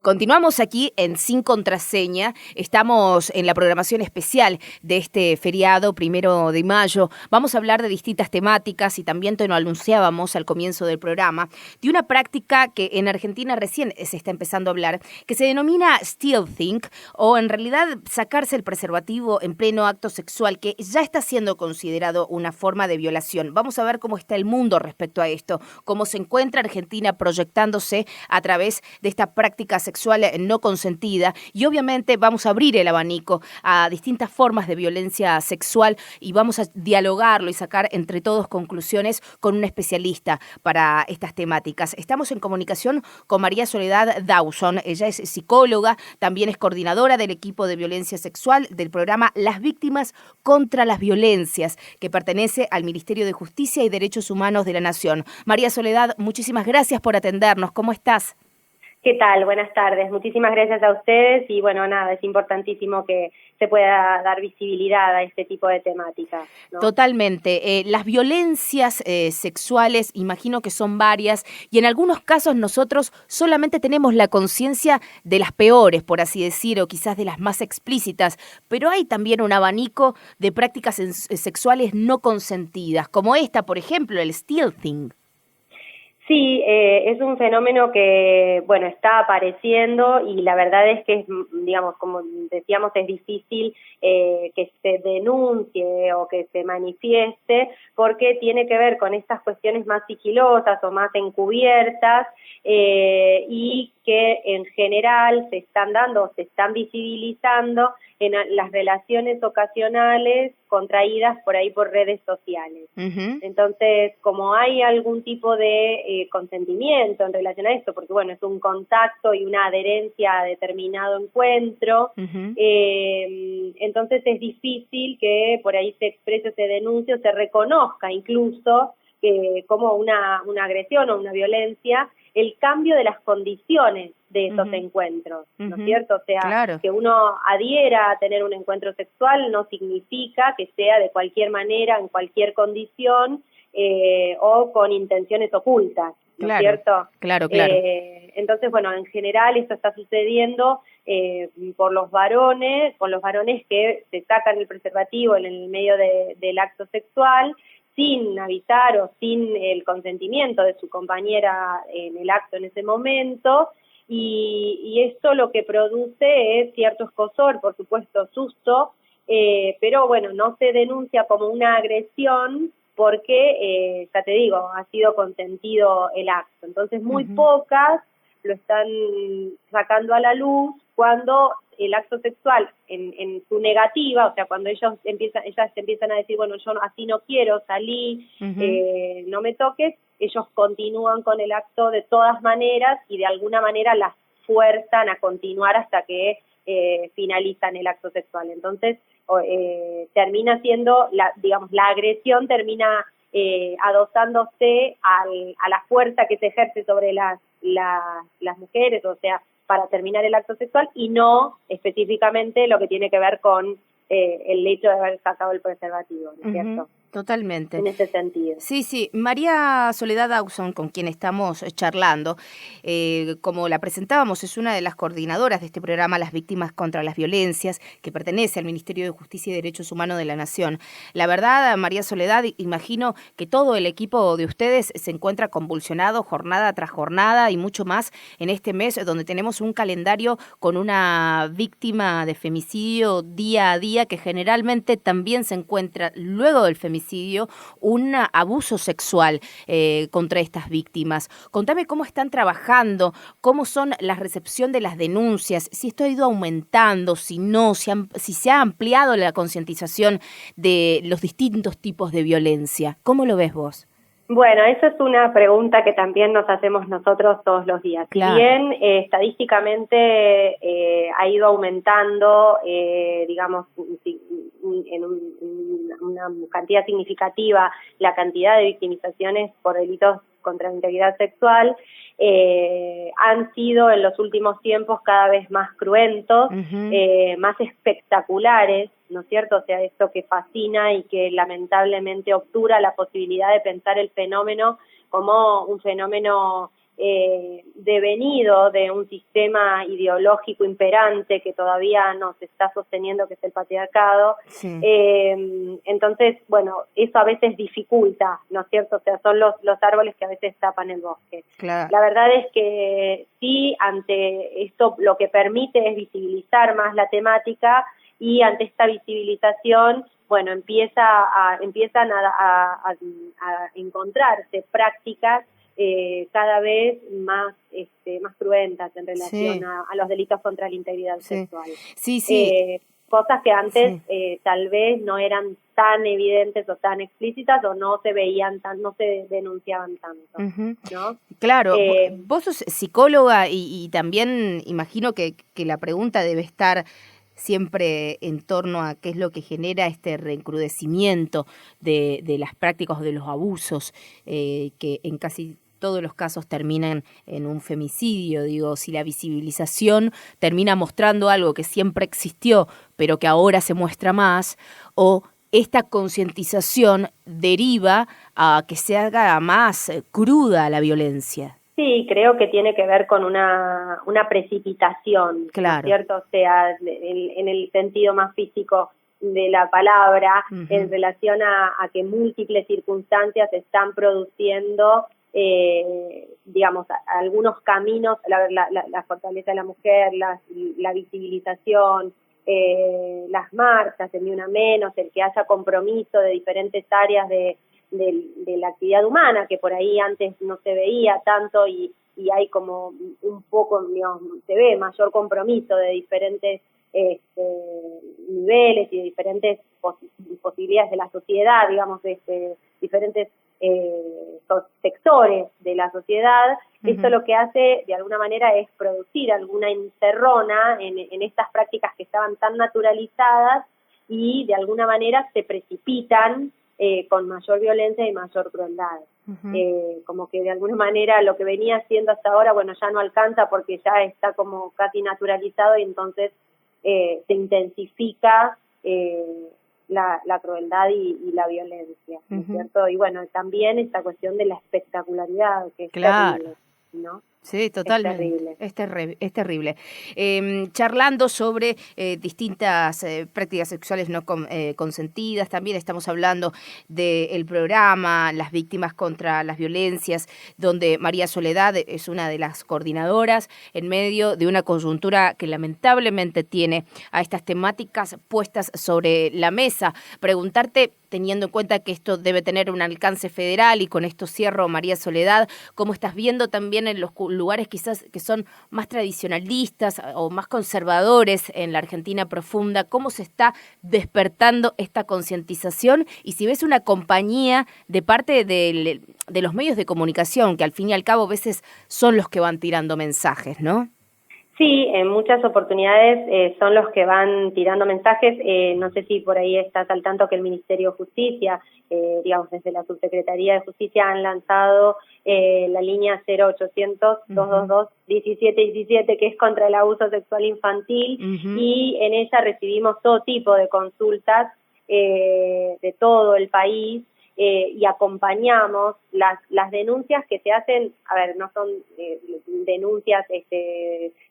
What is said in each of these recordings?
Continuamos aquí en Sin Contraseña. Estamos en la programación especial de este feriado 1 de mayo. Vamos a hablar de distintas temáticas y también te lo anunciábamos al comienzo del programa, de una práctica que en Argentina recién se está empezando a hablar, que se denomina stealthing, o en realidad sacarse el preservativo en pleno acto sexual, que ya está siendo considerado una forma de violación. Vamos a ver cómo está el mundo respecto a esto, cómo se encuentra Argentina proyectándose a través de esta práctica sexual no consentida, y obviamente vamos a abrir el abanico a distintas formas de violencia sexual y vamos a dialogarlo y sacar entre todos conclusiones con un especialista para estas temáticas. Estamos en comunicación con María Soledad Dawson. Ella es psicóloga, también es coordinadora del equipo de violencia sexual del programa Las Víctimas contra las Violencias, que pertenece al Ministerio de Justicia y Derechos Humanos de la Nación. María Soledad, muchísimas gracias por atendernos. ¿Cómo estás? ¿Qué tal? Buenas tardes. Muchísimas gracias a ustedes y bueno, nada, es importantísimo que se pueda dar visibilidad a este tipo de temáticas, ¿no? Totalmente. Las violencias sexuales, imagino que son varias, y en algunos casos nosotros solamente tenemos la conciencia de las peores, por así decir, o quizás de las más explícitas, pero hay también un abanico de prácticas sexuales no consentidas, como esta, por ejemplo, el stealthing. Sí, es un fenómeno que, bueno, está apareciendo y la verdad es que, digamos, como decíamos, es difícil que se denuncie o que se manifieste porque tiene que ver con estas cuestiones más sigilosas o más encubiertas y que en general se están dando, se están visibilizando en las relaciones ocasionales contraídas por ahí por redes sociales. Uh-huh. Entonces, como hay algún tipo de consentimiento en relación a esto, porque bueno, es un contacto y una adherencia a determinado encuentro, uh-huh. Entonces es difícil que por ahí se exprese, se denuncie o se reconozca incluso como una agresión o una violencia, el cambio de las condiciones de esos uh-huh. encuentros, ¿no es cierto? O sea, claro, que uno adhiera a tener un encuentro sexual no significa que sea de cualquier manera, en cualquier condición, o con intenciones ocultas, ¿no es cierto? Claro. Entonces, bueno, en general esto está sucediendo por los varones, con los varones que se sacan el preservativo en el medio del acto sexual, sin avisar o sin el consentimiento de su compañera en el acto en ese momento, y esto lo que produce es cierto escozor, por supuesto susto, pero bueno, no se denuncia como una agresión porque, ya te digo, ha sido consentido el acto. Entonces muy uh-huh. pocas lo están sacando a la luz cuando el acto sexual en su negativa, o sea, cuando ellas empiezan a decir, bueno, yo así no quiero, salí, uh-huh. No me toques, ellos continúan con el acto de todas maneras y de alguna manera las fuerzan a continuar hasta que finalizan el acto sexual. Entonces, termina siendo, la agresión termina adosándose a la fuerza que se ejerce sobre las mujeres, o sea, para terminar el acto sexual y no específicamente lo que tiene que ver con el hecho de haber sacado el preservativo, ¿no es cierto? Totalmente. En ese sentido. Sí. María Soledad Dawson, con quien estamos charlando, como la presentábamos, es una de las coordinadoras de este programa Las Víctimas contra las Violencias, que pertenece al Ministerio de Justicia y Derechos Humanos de la Nación. La verdad, María Soledad, imagino que todo el equipo de ustedes se encuentra convulsionado jornada tras jornada y mucho más en este mes, donde tenemos un calendario con una víctima de femicidio día a día, que generalmente también se encuentra luego del femicidio un abuso sexual contra estas víctimas. Contame cómo están trabajando, cómo son la recepción de las denuncias, si esto ha ido aumentando, si no, si se ha ampliado la concientización de los distintos tipos de violencia. ¿Cómo lo ves vos? Bueno, eso es una pregunta que también nos hacemos nosotros todos los días. Claro. Si bien estadísticamente ha ido aumentando, digamos, en una cantidad significativa la cantidad de victimizaciones por delitos contra la integridad sexual, han sido en los últimos tiempos cada vez más cruentos, uh-huh. Más espectaculares, ¿no es cierto? O sea, esto que fascina y que lamentablemente obtura la posibilidad de pensar el fenómeno como un fenómeno devenido de un sistema ideológico imperante que todavía nos está sosteniendo, que es el patriarcado. Sí. Entonces, bueno, eso a veces dificulta, ¿no es cierto? O sea, son los árboles que a veces tapan el bosque. Claro. La verdad es que sí, ante esto lo que permite es visibilizar más la temática, y ante esta visibilización, bueno, empiezan a encontrarse prácticas cada vez más cruentas en relación Sí. a los delitos contra la integridad sexual. Sí. Cosas que antes tal vez no eran tan evidentes o tan explícitas, o no se veían no se denunciaban tanto, ¿no? Claro, vos sos psicóloga y también imagino que la pregunta debe estar siempre en torno a qué es lo que genera este recrudecimiento de las prácticas o de los abusos, que en casi todos los casos terminan en un femicidio. Digo, si la visibilización termina mostrando algo que siempre existió, pero que ahora se muestra más, o esta concientización deriva a que se haga más cruda la violencia. Sí, creo que tiene que ver con una precipitación, claro, ¿no es cierto? O sea, en el sentido más físico de la palabra, en relación a que múltiples circunstancias están produciendo, digamos, algunos caminos, la fortaleza de la mujer, la visibilización, las marchas, el Ni Una Menos, el que haya compromiso de diferentes áreas de la actividad humana, que por ahí antes no se veía tanto, y hay como un poco, digamos, se ve mayor compromiso de diferentes niveles y de diferentes posibilidades de la sociedad, digamos, diferentes sectores de la sociedad. Esto lo que hace de alguna manera es producir alguna encerrona en estas prácticas que estaban tan naturalizadas, y de alguna manera se precipitan con mayor violencia y mayor crueldad. Como que de alguna manera lo que venía haciendo hasta ahora, bueno, ya no alcanza porque ya está como casi naturalizado, y entonces se intensifica la crueldad y la violencia, ¿no es cierto? Y bueno, también esta cuestión de la espectacularidad, que es terrible, ¿no? Sí, totalmente. Es terrible. Charlando sobre distintas prácticas sexuales no consentidas, también estamos hablando del programa Las Víctimas contra las Violencias, donde María Soledad es una de las coordinadoras en medio de una coyuntura que lamentablemente tiene a estas temáticas puestas sobre la mesa. Preguntarte, teniendo en cuenta que esto debe tener un alcance federal, y con esto cierro, María Soledad, ¿cómo estás viendo también en los lugares quizás que son más tradicionalistas o más conservadores en la Argentina profunda, cómo se está despertando esta concientización? Y si ves una compañía de parte de los medios de comunicación, que al fin y al cabo a veces son los que van tirando mensajes, ¿no? Sí, en muchas oportunidades son los que van tirando mensajes. No sé si por ahí estás al tanto que el Ministerio de Justicia, digamos, desde la Subsecretaría de Justicia, han lanzado la línea 0800-222-1717, que es contra el abuso sexual infantil, y en ella recibimos todo tipo de consultas de todo el país, y acompañamos las denuncias que se hacen. A ver, no son denuncias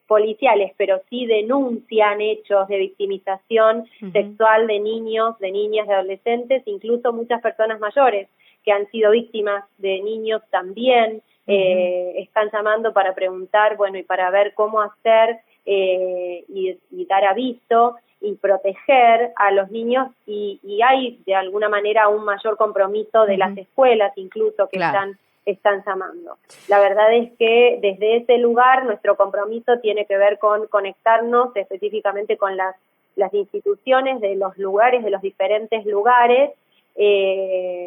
policiales, pero sí denuncian hechos de victimización sexual de niños, de niñas, de adolescentes, incluso muchas personas mayores que han sido víctimas de niños también están llamando para preguntar, bueno, y para ver cómo hacer y dar aviso y proteger a los niños, y hay de alguna manera un mayor compromiso de las escuelas incluso que están llamando. La verdad es que desde ese lugar nuestro compromiso tiene que ver con conectarnos específicamente con las instituciones de los lugares, de los diferentes lugares,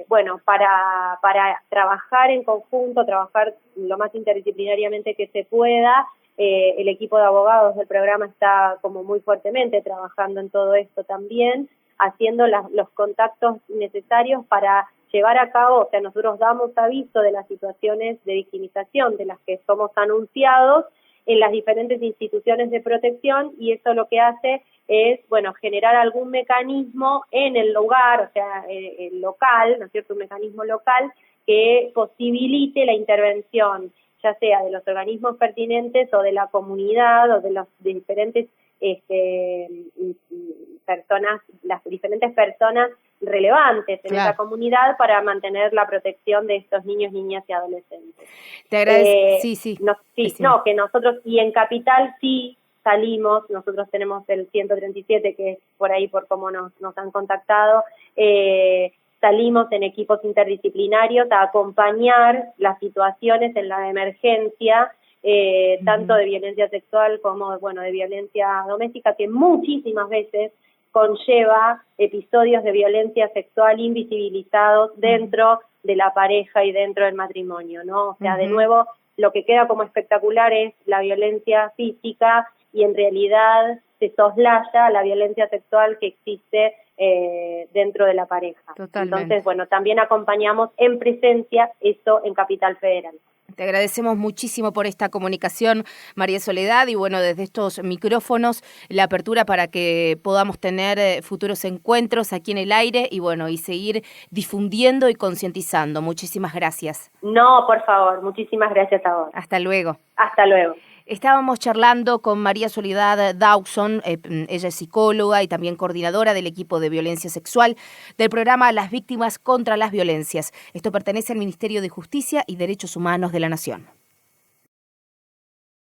bueno, para trabajar en conjunto, trabajar lo más interdisciplinariamente que se pueda. El equipo de abogados del programa está como muy fuertemente trabajando en todo esto también, haciendo los contactos necesarios para llevar a cabo. O sea, nosotros damos aviso de las situaciones de victimización de las que somos anunciados en las diferentes instituciones de protección, y eso lo que hace es, bueno, generar algún mecanismo en el lugar, o sea, el local, ¿no es cierto?, un mecanismo local que posibilite la intervención, ya sea de los organismos pertinentes o de la comunidad o de los diferentes personas, las diferentes personas relevantes en esa comunidad para mantener la protección de estos niños, niñas y adolescentes. Te agradezco. Que nosotros, y en Capital sí salimos, nosotros tenemos el 137, que es por ahí por cómo nos han contactado, salimos en equipos interdisciplinarios a acompañar las situaciones en la emergencia, tanto de violencia sexual como, de violencia doméstica, que muchísimas veces conlleva episodios de violencia sexual invisibilizados dentro de la pareja y dentro del matrimonio, ¿no? O sea, de nuevo, lo que queda como espectacular es la violencia física y en realidad se soslaya la violencia sexual que existe dentro de la pareja. Totalmente. Entonces, también acompañamos en presencia eso en Capital Federal. Te agradecemos muchísimo por esta comunicación, María Soledad, y desde estos micrófonos, la apertura para que podamos tener futuros encuentros aquí en el aire y seguir difundiendo y concientizando. Muchísimas gracias. No, por favor, muchísimas gracias a vos. Hasta luego. Hasta luego. Estábamos charlando con María Soledad Dawson, ella es psicóloga y también coordinadora del equipo de violencia sexual del programa Las Víctimas contra las Violencias. Esto pertenece al Ministerio de Justicia y Derechos Humanos de la Nación.